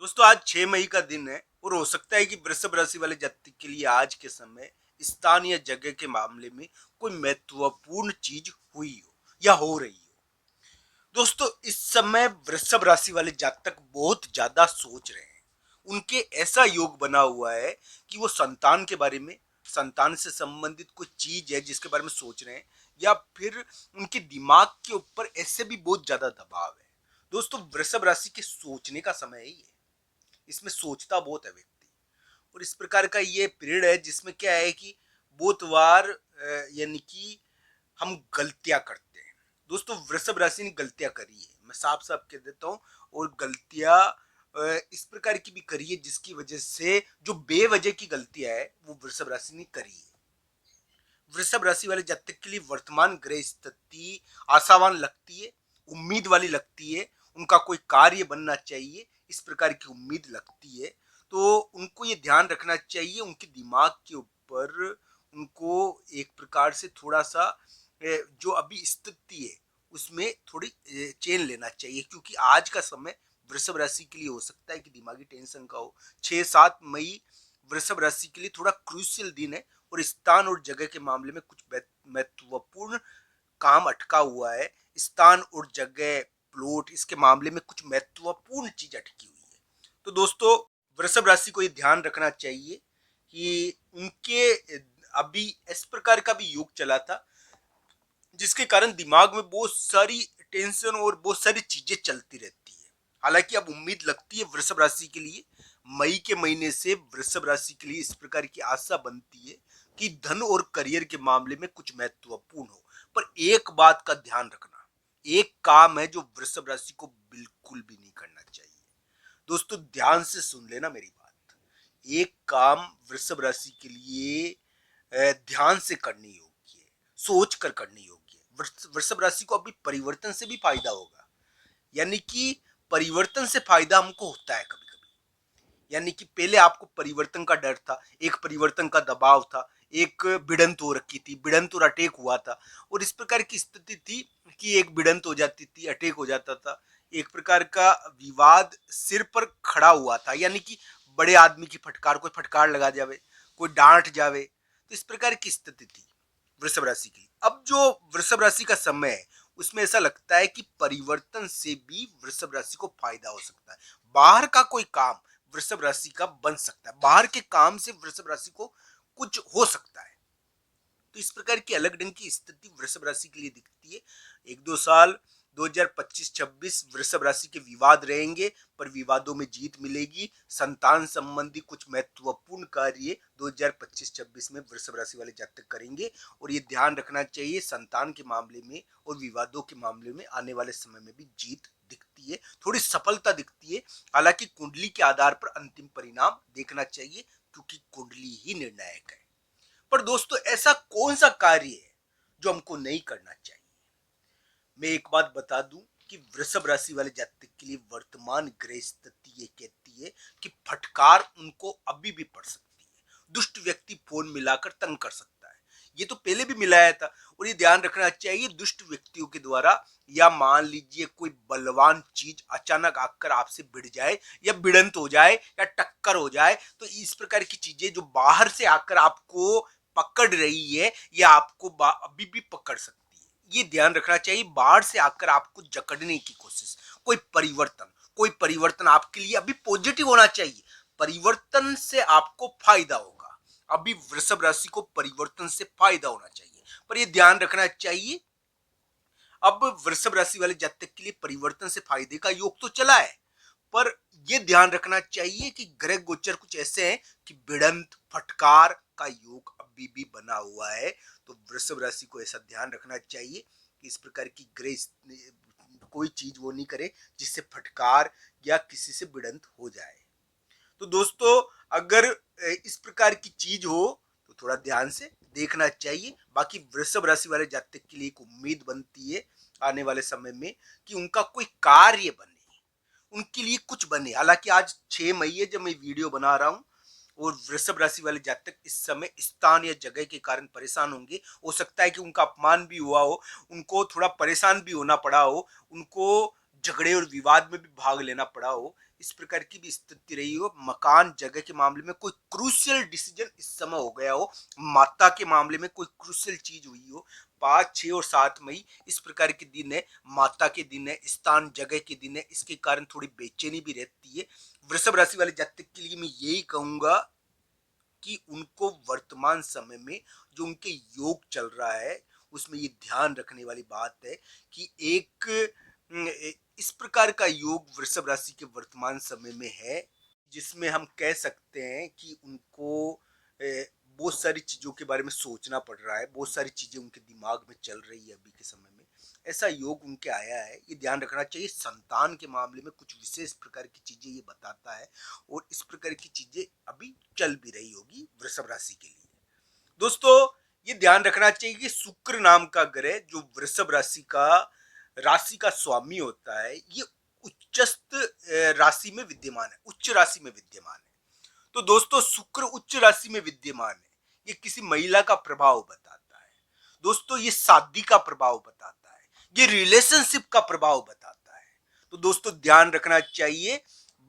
दोस्तों आज 6 मई का दिन है और हो सकता है कि वृषभ राशि वाले जातक के लिए आज के समय स्थान या जगह के मामले में कोई महत्वपूर्ण चीज हुई हो या हो रही हो। दोस्तों इस समय वृषभ राशि वाले जातक बहुत ज्यादा सोच रहे हैं। उनके ऐसा योग बना हुआ है कि वो संतान के बारे में, संतान से संबंधित कोई चीज है जिसके बारे में सोच रहे हैं, या फिर उनके दिमाग के ऊपर ऐसे भी बहुत ज्यादा दबाव है। दोस्तों वृषभ राशि के सोचने का समय है ये। इसमें सोचता बहुत है व्यक्ति, और इस प्रकार का ये पीरियड है जिसमें क्या है कि बहुत बार यानी कि हम गलतियां करते हैं। दोस्तों वृषभ राशि ने गलतियां करी है, मैं साफ साफ कह देता हूँ। और गलतियां इस प्रकार की भी करी है जिसकी वजह से जो बेवजह की गलतियां है वो वृषभ राशि ने करी है। वृषभ राशि वाले जातक के लिए वर्तमान ग्रह स्थिति आशावान लगती है, उम्मीद वाली लगती है। उनका कोई कार्य बनना चाहिए, इस प्रकार की उम्मीद लगती है। तो उनको ये ध्यान रखना चाहिए उनके दिमाग के ऊपर। उनको एक प्रकार से थोड़ा सा जो अभी स्थिति है उसमें थोड़ी चेन लेना चाहिए, क्योंकि आज का समय वृषभ राशि के लिए हो सकता है कि दिमागी टेंशन का हो। 6-7 मई वृषभ राशि के लिए थोड़ा क्रूशियल दिन है, और स्थान और जगह के मामले में कुछ महत्वपूर्ण काम अटका हुआ है। स्थान और जगह, प्लॉट, इसके मामले में कुछ महत्वपूर्ण चीज अटकी हुई है। तो दोस्तों वृषभ राशि को ये ध्यान रखना चाहिए कि उनके अभी इस प्रकार का भी योग चला था जिसके कारण दिमाग में बहुत सारी टेंशन और बहुत सारी चीजें चलती रहती है। हालांकि अब उम्मीद लगती है वृषभ राशि के लिए, मई के महीने से वृषभ राशि के लिए इस प्रकार की आशा बनती है कि धन और करियर के मामले में कुछ महत्वपूर्ण हो। पर एक बात का ध्यान रखना, एक काम है जो वृषभ राशि को बिल्कुल भी नहीं करना चाहिए। दोस्तों ध्यान से सुन लेना मेरी बात। एक काम वृषभ राशि के लिए ध्यान से करनी योग्य है, सोच कर करनी योग्य है। वृषभ राशि को अभी परिवर्तन से भी फायदा होगा, यानी कि परिवर्तन से फायदा हमको होता है कभी कभी। यानी कि पहले आपको परिवर्तन का डर था, एक परिवर्तन का दबाव था, एक भिड़ंत हो रखी थी, भिड़ंत और अटैक हुआ था। और इस प्रकार की स्थिति थी कि एक भिड़ंत हो जाती थी, अटैक हो जाता था, एक प्रकार का विवाद सिर पर खड़ा हुआ था। यानी कि बड़े आदमी की फटकार, कोई फटकार लगा जावे, कोई डांट जावे, तो इस प्रकार की स्थिति थी वृषभ राशि की। अब जो वृषभ राशि का समय है उसमें ऐसा लगता है कि परिवर्तन से भी वृषभ राशि को फायदा हो सकता है। बाहर का कोई काम वृषभ राशि का बन सकता है, बाहर के काम से वृषभ राशि को कुछ हो सकता है। तो इस प्रकार की अलग ढंग की स्थिति वृषभ राशि के लिए दिखती है। 1-2 साल 2025-26 वृषभ राशि के विवाद रहेंगे, पर विवादों में जीत मिलेगी। संतान संबंधी कुछ महत्वपूर्ण कार्य 2025-26 में वृषभ राशि वाले जातक करेंगे। और ये ध्यान रखना चाहिए संतान के मामले में और विवादों के मामले में आने वाले समय में भी जीत दिखती है, थोड़ी सफलता दिखती है। हालांकि कुंडली के आधार पर अंतिम परिणाम देखना चाहिए, क्योंकि कुंडली ही निर्णायक है। पर दोस्तों ऐसा कौन सा कार्य है जो हमको नहीं करना चाहिए? मैं एक बात बता दूं कि वृषभ राशि वाले जातक के लिए वर्तमान ग्रह स्थिति ये कहती है कि फटकार उनको अभी भी पड़ सकती है। दुष्ट व्यक्ति फोन मिलाकर तंग कर सकता है, ये तो पहले भी मिलाया था। और ये ध्यान रखना चाहिए दुष्ट व्यक्तियों के द्वारा, या मान लीजिए कोई बलवान चीज अचानक आकर आपसे भिड़ जाए, या भिड़ंत हो जाए, या टक्कर हो जाए, तो इस प्रकार की चीजें जो बाहर से आकर आपको पकड़ रही है या आपको अभी भी पकड़ सकती है, ये ध्यान रखना चाहिए। बाहर से आकर आपको जकड़ने की कोशिश, कोई परिवर्तन आपके लिए अभी पॉजिटिव होना चाहिए। परिवर्तन से आपको फायदा होगा, अभी वृषभ राशि को परिवर्तन से फायदा होना चाहिए। पर यह ध्यान रखना चाहिए अब वृषभ राशि वाले जातक के लिए परिवर्तन से फायदे का योग तो चला है, पर यह ध्यान रखना चाहिए कि ग्रह गोचर कुछ ऐसे हैं कि भिड़ंत फटकार का योग अभी भी बना हुआ है। तो वृषभ राशि को ऐसा ध्यान रखना चाहिए कि इस प्रकार की ग्रह कोई चीज वो नहीं करे जिससे फटकार या किसी से भिड़ंत हो जाए। तो दोस्तों अगर इस प्रकार की चीज हो तो थोड़ा ध्यान से देखना चाहिए। बाकी वृषभ राशि वाले जातक के लिए एक उम्मीद बनती है आने वाले समय में कि उनका कोई कार्य बने, उनके लिए कुछ बने। हालांकि आज 6 मई है जब मैं वीडियो बना रहा हूं, और वृषभ राशि वाले जातक इस समय स्थान या जगह के कारण परेशान होंगे। हो सकता है कि उनका अपमान भी हुआ हो, उनको थोड़ा परेशान भी होना पड़ा हो, उनको झगड़े और विवाद में भी भाग लेना पड़ा हो। इस प्रकार की भी स्थिति रही हो, मकान जगह के मामले में कोई क्रूशियल डिसीजन इस समय हो गया हो, माता के मामले में कोई क्रूशियल चीज हुई हो, 5, 6 और 7 मई इस प्रकार के दिन है, माता के दिन है, स्थान जगह के दिन है, इसके कारण थोड़ी बेचैनी भी रहती है। वृषभ राशि वाले जातक के लिए मैं यही कहूंगा कि उनको वर्तमान समय में जो उनके योग चल रहा है उसमें ये ध्यान रखने वाली बात है कि एक इस प्रकार का योग वृषभ राशि के वर्तमान समय में है जिसमें हम कह सकते हैं कि उनको बहुत सारी चीजों के बारे में सोचना पड़ रहा है, बहुत सारी चीजें उनके दिमाग में चल रही है अभी के समय में, ऐसा योग उनके आया है। ये ध्यान रखना चाहिए, संतान के मामले में कुछ विशेष प्रकार की चीजें ये बताता है और इस प्रकार की चीजें अभी चल भी रही होगी वृषभ राशि के लिए। दोस्तों ये ध्यान रखना चाहिए कि शुक्र नाम का ग्रह जो वृषभ राशि का स्वामी होता है, ये उच्चस्थ राशि में विद्यमान है, उच्च राशि में विद्यमान है। तो दोस्तों शुक्र उच्च राशि में विद्यमान है, ये किसी महिला का प्रभाव बताता है। दोस्तों ये शादी का प्रभाव बताता है, ये रिलेशनशिप का प्रभाव बताता है। तो दोस्तों ध्यान रखना चाहिए,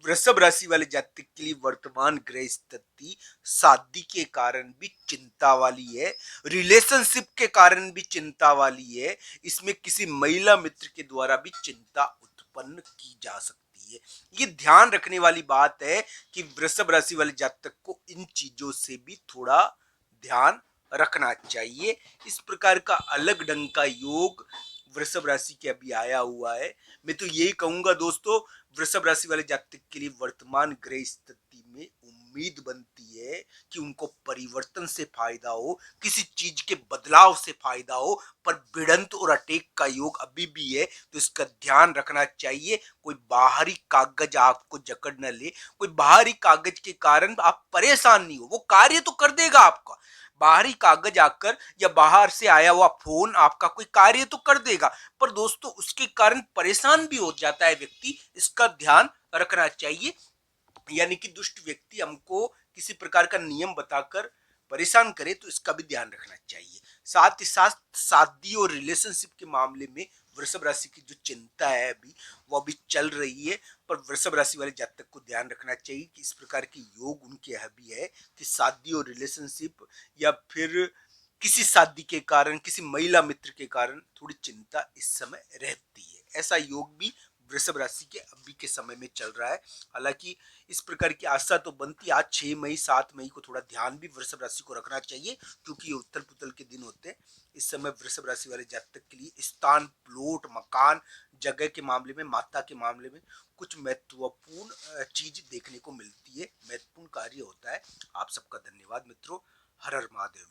वृषभ राशि वाले जातक के लिए वर्तमान ग्रह स्थिति शादी के कारण भी चिंता वाली है, रिलेशनशिप के कारण भी चिंता वाली है, इसमें किसी महिला मित्र के द्वारा भी चिंता उत्पन्न की जा सकती है। ये ध्यान रखने वाली बात है कि वृषभ राशि वाले जातक को इन चीजों से भी थोड़ा ध्यान रखना चाहिए। इस प्रकार का अलग ढंग का योग वृषभ राशि के अभी आया हुआ है। मैं तो यही कहूंगा दोस्तों, वृषभ राशि वाले जातक के लिए वर्तमान ग्रह स्थिति में उम्मीद बनती है कि उनको परिवर्तन से फायदा हो, किसी चीज के बदलाव से फायदा हो, पर भिड़ंत और अटैक का योग अभी भी है, तो इसका ध्यान रखना चाहिए। कोई बाहरी कागज आपको जकड़ न ले, कोई बाहरी कागज के कारण आप परेशान नहीं हो, वो कार्य तो कर देगा आपका, बाहरी कागज आकर या बाहर से आया हुआ फोन आपका कोई कार्य तो कर देगा, पर दोस्तों उसके कारण परेशान भी हो जाता है व्यक्ति, इसका ध्यान रखना चाहिए। यानी कि दुष्ट व्यक्ति हमको किसी प्रकार का नियम बताकर परेशान करे तो इसका भी ध्यान रखना चाहिए। साथ ही साथ शादी और रिलेशनशिप के मामले में वृषभ राशि की जो चिंता है अभी वो अभी चल रही है, पर वृषभ राशि वाले जातक को ध्यान रखना चाहिए कि इस प्रकार के योग उनके यहाँ भी है कि शादी और रिलेशनशिप या फिर किसी शादी के कारण, किसी महिला मित्र के कारण थोड़ी चिंता इस समय रहती है। ऐसा योग भी वृषभ राशि के अभी के समय में चल रहा है। हालांकि इस प्रकार की आशा तो बनती, आज 6 मई 7 मई को थोड़ा ध्यान भी वृषभ राशि को रखना चाहिए क्योंकि ये उथल पुथल के दिन होते हैं। इस समय वृषभ राशि वाले जातक के लिए स्थान, प्लॉट, मकान, जगह के मामले में, माता के मामले में कुछ महत्वपूर्ण चीज देखने को मिलती है, महत्वपूर्ण कार्य होता है। आप सबका धन्यवाद मित्रों। हर हर महादेव।